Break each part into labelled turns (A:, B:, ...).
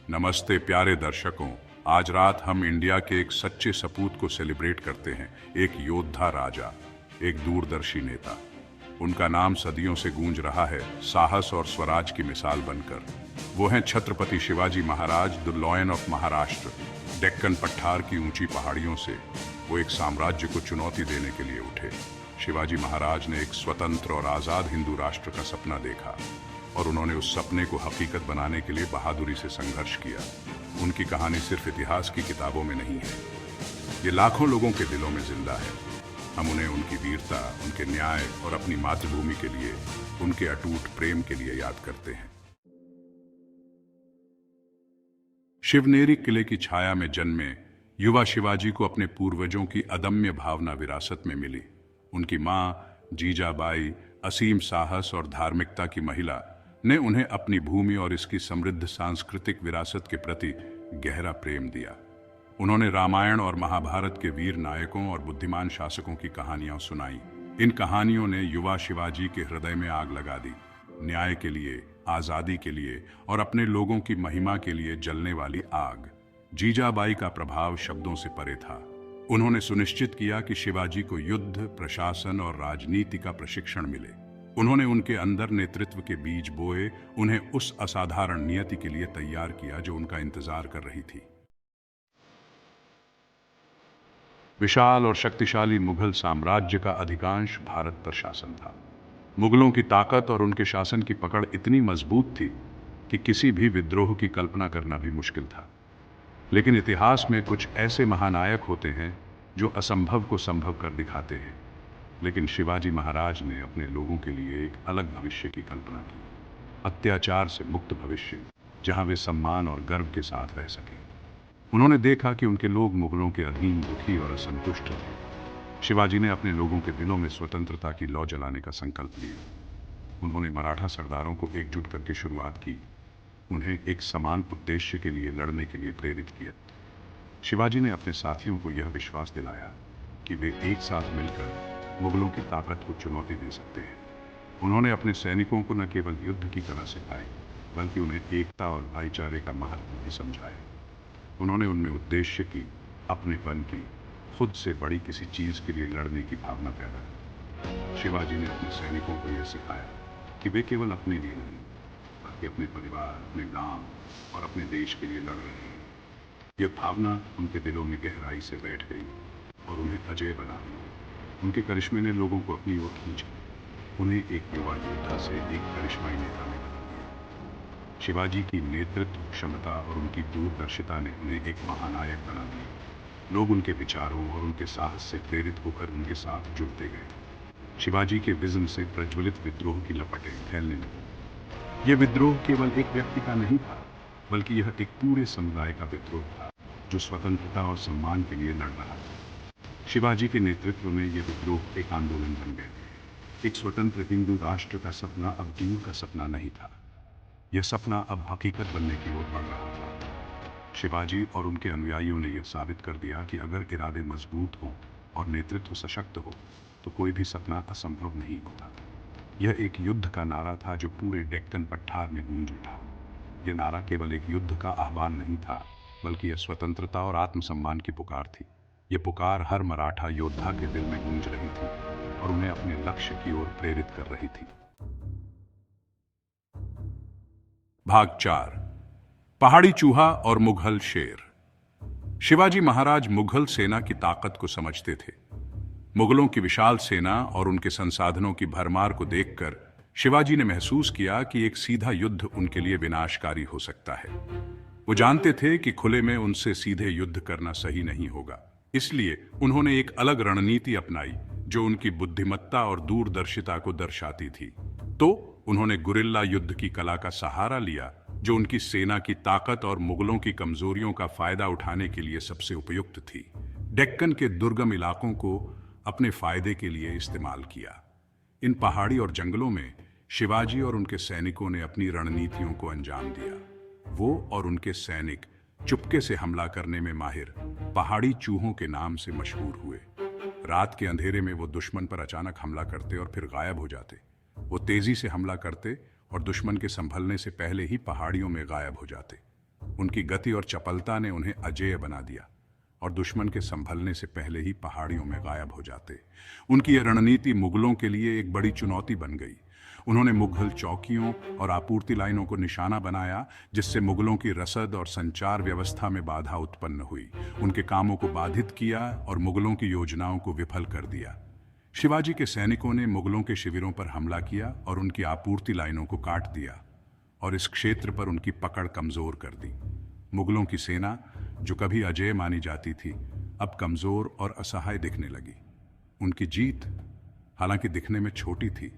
A: नमस्ते प्यारे दर्शकों। आज रात हम इंडिया के एक सच्चे सपूत को सेलिब्रेट करते हैं। एक योद्धा राजा, एक दूरदर्शी नेता। उनका नाम सदियों से गूंज रहा है, साहस और स्वराज की मिसाल बनकर। वो हैं Chhatrapati Shivaji Maharaj, the lion of Maharashtra. Deccan पठार की ऊंची पहाड़ियों से वो एक साम्राज्य को चुनौती देने के लिए उठे। शिवाजी महाराज ने एक स्वतंत्र और आज़ाद हिंदू राष्ट्र का सपना देखा और उन्होंने उस सपने को हकीकत बनाने के लिए बहादुरी से संघर्ष किया। उनकी कहानी सिर्फ इतिहास की किताबों में नहीं है, ये लाखों लोगों के दिलों में जिंदा है। हम उन्हें उनकी वीरता, उनके न्याय और अपनी मातृभूमि के लिए उनके अटूट प्रेम के लिए याद करते हैं। शिवनेरी किले की छाया में जन्मे युवा शिवाजी को अपने पूर्वजों की अदम्य भावना विरासत में मिली। उनकी मां जीजाबाई असीम साहस और धार्मिकता की महिला ने उन्हें अपनी भूमि और इसकी समृद्ध सांस्कृतिक विरासत के प्रति गहरा प्रेम दिया। उन्होंने रामायण और महाभारत के वीर नायकों और बुद्धिमान शासकों की कहानियां सुनाई। इन कहानियों ने युवा शिवाजी के हृदय में आग लगा दी। न्याय के लिए, आजादी के लिए और अपने लोगों की महिमा के लिए जलने वाली आग। जीजाबाई का प्रभाव शब्दों से परे था। उन्होंने सुनिश्चित किया कि शिवाजी को युद्ध, प्रशासन और राजनीति का प्रशिक्षण मिले। उन्होंने उनके अंदर नेतृत्व के बीज बोए, उन्हें उस असाधारण नियति के लिए तैयार किया जो उनका इंतजार कर रही थी। विशाल और शक्तिशाली मुगल साम्राज्य का अधिकांश भारत पर शासन था। मुगलों की ताकत और उनके शासन की पकड़ इतनी मजबूत थी कि किसी भी विद्रोह की कल्पना करना भी मुश्किल था। लेकिन इतिहास में कुछ ऐसे महानायक होते हैं जो असंभव को संभव कर दिखाते हैं। लेकिन शिवाजी महाराज ने अपने लोगों के लिए एक अलग भविष्य की कल्पना की, अत्याचार से मुक्त भविष्य, जहां वे सम्मान और गर्व के साथ रह सकें। उन्होंने देखा कि उनके लोग मुगलों के अधीन दुखी और असंतुष्ट थे। शिवाजी ने अपने लोगों के दिलों में स्वतंत्रता की लौ जलाने का संकल्प लिया। उन्होंने मराठा सरदारों को एकजुट करके शुरुआत की, उन्हें एक समान उद्देश्य के लिए लड़ने के लिए प्रेरित किया। शिवाजी ने अपने साथियों को यह विश्वास दिलाया कि वे एक साथ मिलकर मुगलों की ताकत को चुनौती दे सकते हैं। उन्होंने अपने सैनिकों को न केवल युद्ध की कला सिखाई, बल्कि उन्हें एकता और भाईचारे का महत्व भी समझाया। उन्होंने उनमें उद्देश्य की, अपनेपन की, खुद से बड़ी किसी चीज के लिए लड़ने की भावना पैदा की। शिवाजी ने अपने सैनिकों को यह सिखाया कि वे केवल अपने लिए नहीं, बल्कि अपने परिवार, अपने गांव और अपने देश के लिए लड़ रहे हैं। यह भावना उनके दिलों में गहराई से बैठ गई और उन्हें अजेय बना दिया। उनके करिश्मे ने लोगों को अपनी ओर खींचा, उन्हें एक युवा योद्धा से एक करिश्माई नेता में बदल दिया। शिवाजी की नेतृत्व क्षमता और उनकी दूरदर्शिता ने उन्हें एक महानायक बना दिया। लोग उनके विचारों और उनके साहस से प्रेरित होकर उनके साथ जुड़ते गए। शिवाजी के विजन से प्रज्वलित विद्रोह की लपटें फैलने लगी। यह विद्रोह केवल एक व्यक्ति का नहीं था, बल्कि यह एक पूरे समुदाय का विद्रोह था जो स्वतंत्रता और सम्मान के लिए लड़ रहा था। शिवाजी के नेतृत्व में यह विद्रोह एक आंदोलन बन गया। एक स्वतंत्र हिंदू राष्ट्र का सपना अब दूर का सपना नहीं था, यह सपना अब हकीकत बनने की ओर बढ़ रहा था। शिवाजी और उनके अनुयायियों ने यह साबित कर दिया कि अगर इरादे मजबूत हों और नेतृत्व सशक्त हो तो कोई भी सपना असंभव नहीं होता। यह एक युद्ध का नारा था जो पूरे डेक्कन पठार में गूंज उठा। यह नारा केवल एक युद्ध का आह्वान नहीं था, बल्कि यह स्वतंत्रता और आत्मसम्मान की पुकार थी। यह पुकार हर मराठा योद्धा के दिल में गूंज रही थी और उन्हें अपने लक्ष्य की ओर प्रेरित कर रही थी। भाग 4, पहाड़ी चूहा और मुगल शेर। शिवाजी महाराज मुगल सेना की ताकत को समझते थे। मुगलों की विशाल सेना और उनके संसाधनों की भरमार को देखकर शिवाजी ने महसूस किया कि एक सीधा युद्ध उनके लिए विनाशकारी हो सकता है। वो जानते थे कि खुले में उनसे सीधे युद्ध करना सही नहीं होगा। इसलिए उन्होंने एक अलग रणनीति अपनाई जो उनकी बुद्धिमत्ता और दूरदर्शिता को दर्शाती थी। तो उन्होंने गुरिल्ला युद्ध की कला का सहारा लिया, जो उनकी सेना की ताकत और मुगलों की कमजोरियों का फायदा उठाने के लिए सबसे उपयुक्त थी। डेक्कन के दुर्गम इलाकों को अपने फायदे के लिए इस्तेमाल किया। इन पहाड़ी और जंगलों में शिवाजी और उनके सैनिकों ने अपनी रणनीतियों को अंजाम दिया। वो और उनके सैनिक चुपके से हमला करने में माहिर पहाड़ी चूहों के नाम से मशहूर हुए। रात के अंधेरे में वो दुश्मन पर अचानक हमला करते और फिर गायब हो जाते। वो तेजी से हमला करते और दुश्मन के संभलने से पहले ही पहाड़ियों में गायब हो जाते। उनकी गति और चपलता ने उन्हें अजेय बना दिया और दुश्मन के संभलने से पहले ही पहाड़ियों में गायब हो जाते। उनकी यह रणनीति मुगलों के लिए एक बड़ी चुनौती बन गई। उन्होंने मुगल चौकियों और आपूर्ति लाइनों को निशाना बनाया, जिससे मुगलों की रसद और संचार व्यवस्था में बाधा उत्पन्न हुई, उनके कामों को बाधित किया और मुगलों की योजनाओं को विफल कर दिया। शिवाजी के सैनिकों ने मुगलों के शिविरों पर हमला किया और उनकी आपूर्ति लाइनों को काट दिया और इस क्षेत्र पर उनकी पकड़ कमजोर कर दी। मुगलों की सेना, जो कभी अजेय मानी जाती थी, अब कमजोर और असहाय दिखने लगी। उनकी जीत हालांकि दिखने में छोटी थी,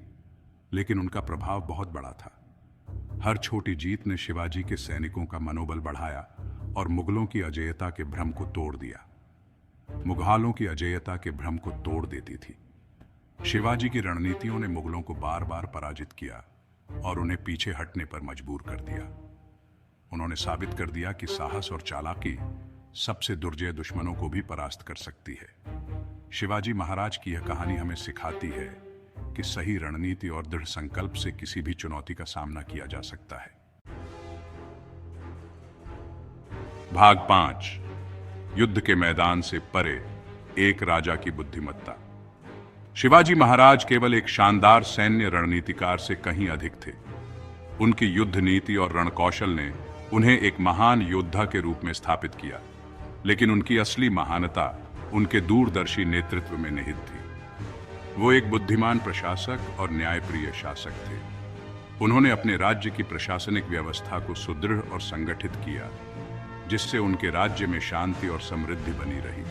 A: लेकिन उनका प्रभाव बहुत बड़ा था। हर छोटी जीत ने शिवाजी के सैनिकों का मनोबल बढ़ाया और मुगलों की अजेयता के भ्रम को तोड़ दिया। मुगलों की अजेयता के भ्रम को तोड़ देती थी। शिवाजी की रणनीतियों ने मुगलों को बार बार पराजित किया और उन्हें पीछे हटने पर मजबूर कर दिया। उन्होंने साबित कर दिया कि साहस और चालाकी सबसे दुर्जय दुश्मनों को भी परास्त कर सकती है। शिवाजी महाराज की यह कहानी हमें सिखाती है कि सही रणनीति और दृढ़ संकल्प से किसी भी चुनौती का सामना किया जा सकता है। भाग 5। युद्ध के मैदान से परे एक राजा की बुद्धिमत्ता। शिवाजी महाराज केवल एक शानदार सैन्य रणनीतिकार से कहीं अधिक थे। उनकी युद्ध नीति और रणकौशल ने उन्हें एक महान योद्धा के रूप में स्थापित किया, लेकिन उनकी असली महानता उनके दूरदर्शी नेतृत्व में निहित थी। वो एक बुद्धिमान प्रशासक और न्यायप्रिय शासक थे। उन्होंने अपने राज्य की प्रशासनिक व्यवस्था को सुदृढ़ और संगठित किया, जिससे उनके राज्य में शांति और समृद्धि बनी रही।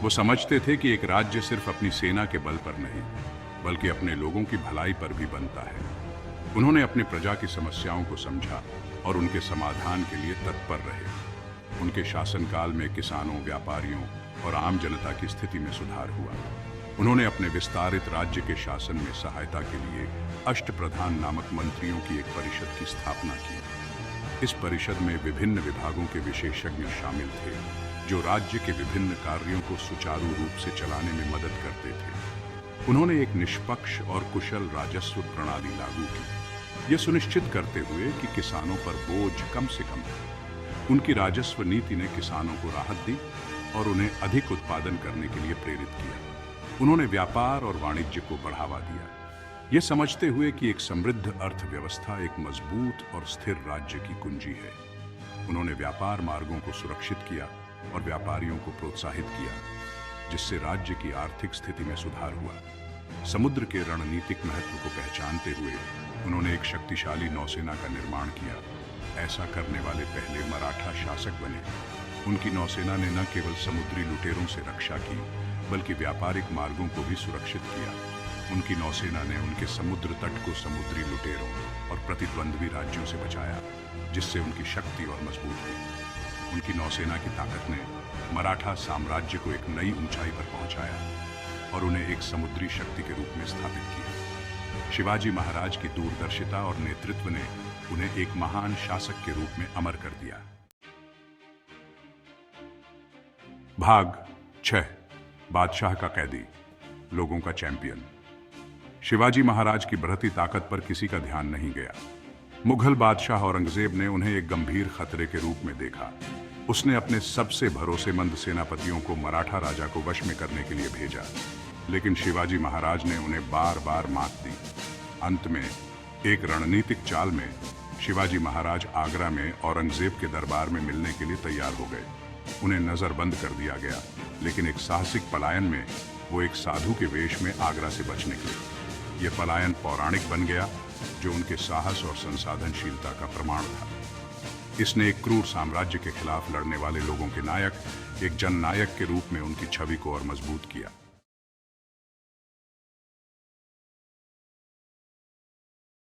A: वो समझते थे कि एक राज्य सिर्फ अपनी सेना के बल पर नहीं, बल्कि अपने लोगों की भलाई पर भी बनता है। उन्होंने अपने प्रजा की समस्याओं को समझा और उनके समाधान के लिए तत्पर रहे। उनके शासनकाल में किसानों, व्यापारियों और आम जनता की स्थिति में सुधार हुआ। उन्होंने अपने विस्तारित राज्य के शासन में सहायता के लिए अष्टप्रधान नामक मंत्रियों की एक परिषद की स्थापना की। इस परिषद में विभिन्न विभागों के विशेषज्ञ शामिल थे, जो राज्य के विभिन्न कार्यों को सुचारू रूप से चलाने में मदद करते थे। उन्होंने एक निष्पक्ष और कुशल राजस्व प्रणाली लागू की, यह सुनिश्चित करते हुए कि किसानों पर बोझ कम से कम हो। उनकी राजस्व नीति ने किसानों को राहत दी और उन्हें अधिक उत्पादन करने के लिए प्रेरित किया। उन्होंने व्यापार और वाणिज्य को बढ़ावा दिया, ये समझते हुए कि एक समृद्ध अर्थव्यवस्था एक मजबूत और स्थिर राज्य की कुंजी है। उन्होंने व्यापार मार्गों को सुरक्षित किया और व्यापारियों को प्रोत्साहित किया, जिससे राज्य की आर्थिक स्थिति में सुधार हुआ। समुद्र के रणनीतिक महत्व को पहचानते हुए उन्होंने एक शक्तिशाली नौसेना का निर्माण किया। ऐसा करने वाले पहले मराठा शासक बने। उनकी नौसेना ने न केवल समुद्री लुटेरों से रक्षा की, बल्कि व्यापारिक मार्गों को भी सुरक्षित किया। उनकी नौसेना ने उनके समुद्र तट को समुद्री लुटेरों और प्रतिद्वंद्वी राज्यों से बचाया, जिससे उनकी शक्ति और मजबूत हुई। उनकी नौसेना की ताकत ने मराठा साम्राज्य को एक नई ऊंचाई पर पहुंचाया और उन्हें एक समुद्री शक्ति के रूप में स्थापित किया। शिवाजी महाराज की दूरदर्शिता और नेतृत्व ने उन्हें एक महान शासक के रूप में अमर कर दिया। भाग 6। बादशाह का कैदी, लोगों का चैंपियन। शिवाजी महाराज की बढ़ती ताकत पर किसी का ध्यान नहीं गया। मुगल बादशाह औरंगजेब ने उन्हें एक गंभीर खतरे के रूप में देखा। उसने अपने सबसे भरोसेमंद सेनापतियों को मराठा राजा को वश में करने के लिए भेजा, लेकिन शिवाजी महाराज ने उन्हें बार बार मात दी। अंत में एक रणनीतिक चाल में शिवाजी महाराज आगरा में औरंगजेब के दरबार में मिलने के लिए तैयार हो गए। उन्हें नजरबंद कर दिया गया, लेकिन एक साहसिक पलायन में वो एक साधु के वेश में आगरा से बच निकले। यह पलायन पौराणिक बन गया, जो उनके साहस और संसाधनशीलता का प्रमाण था। इसने एक क्रूर साम्राज्य के खिलाफ लड़ने वाले लोगों के नायक, एक जननायक के रूप में उनकी छवि को और मजबूत किया।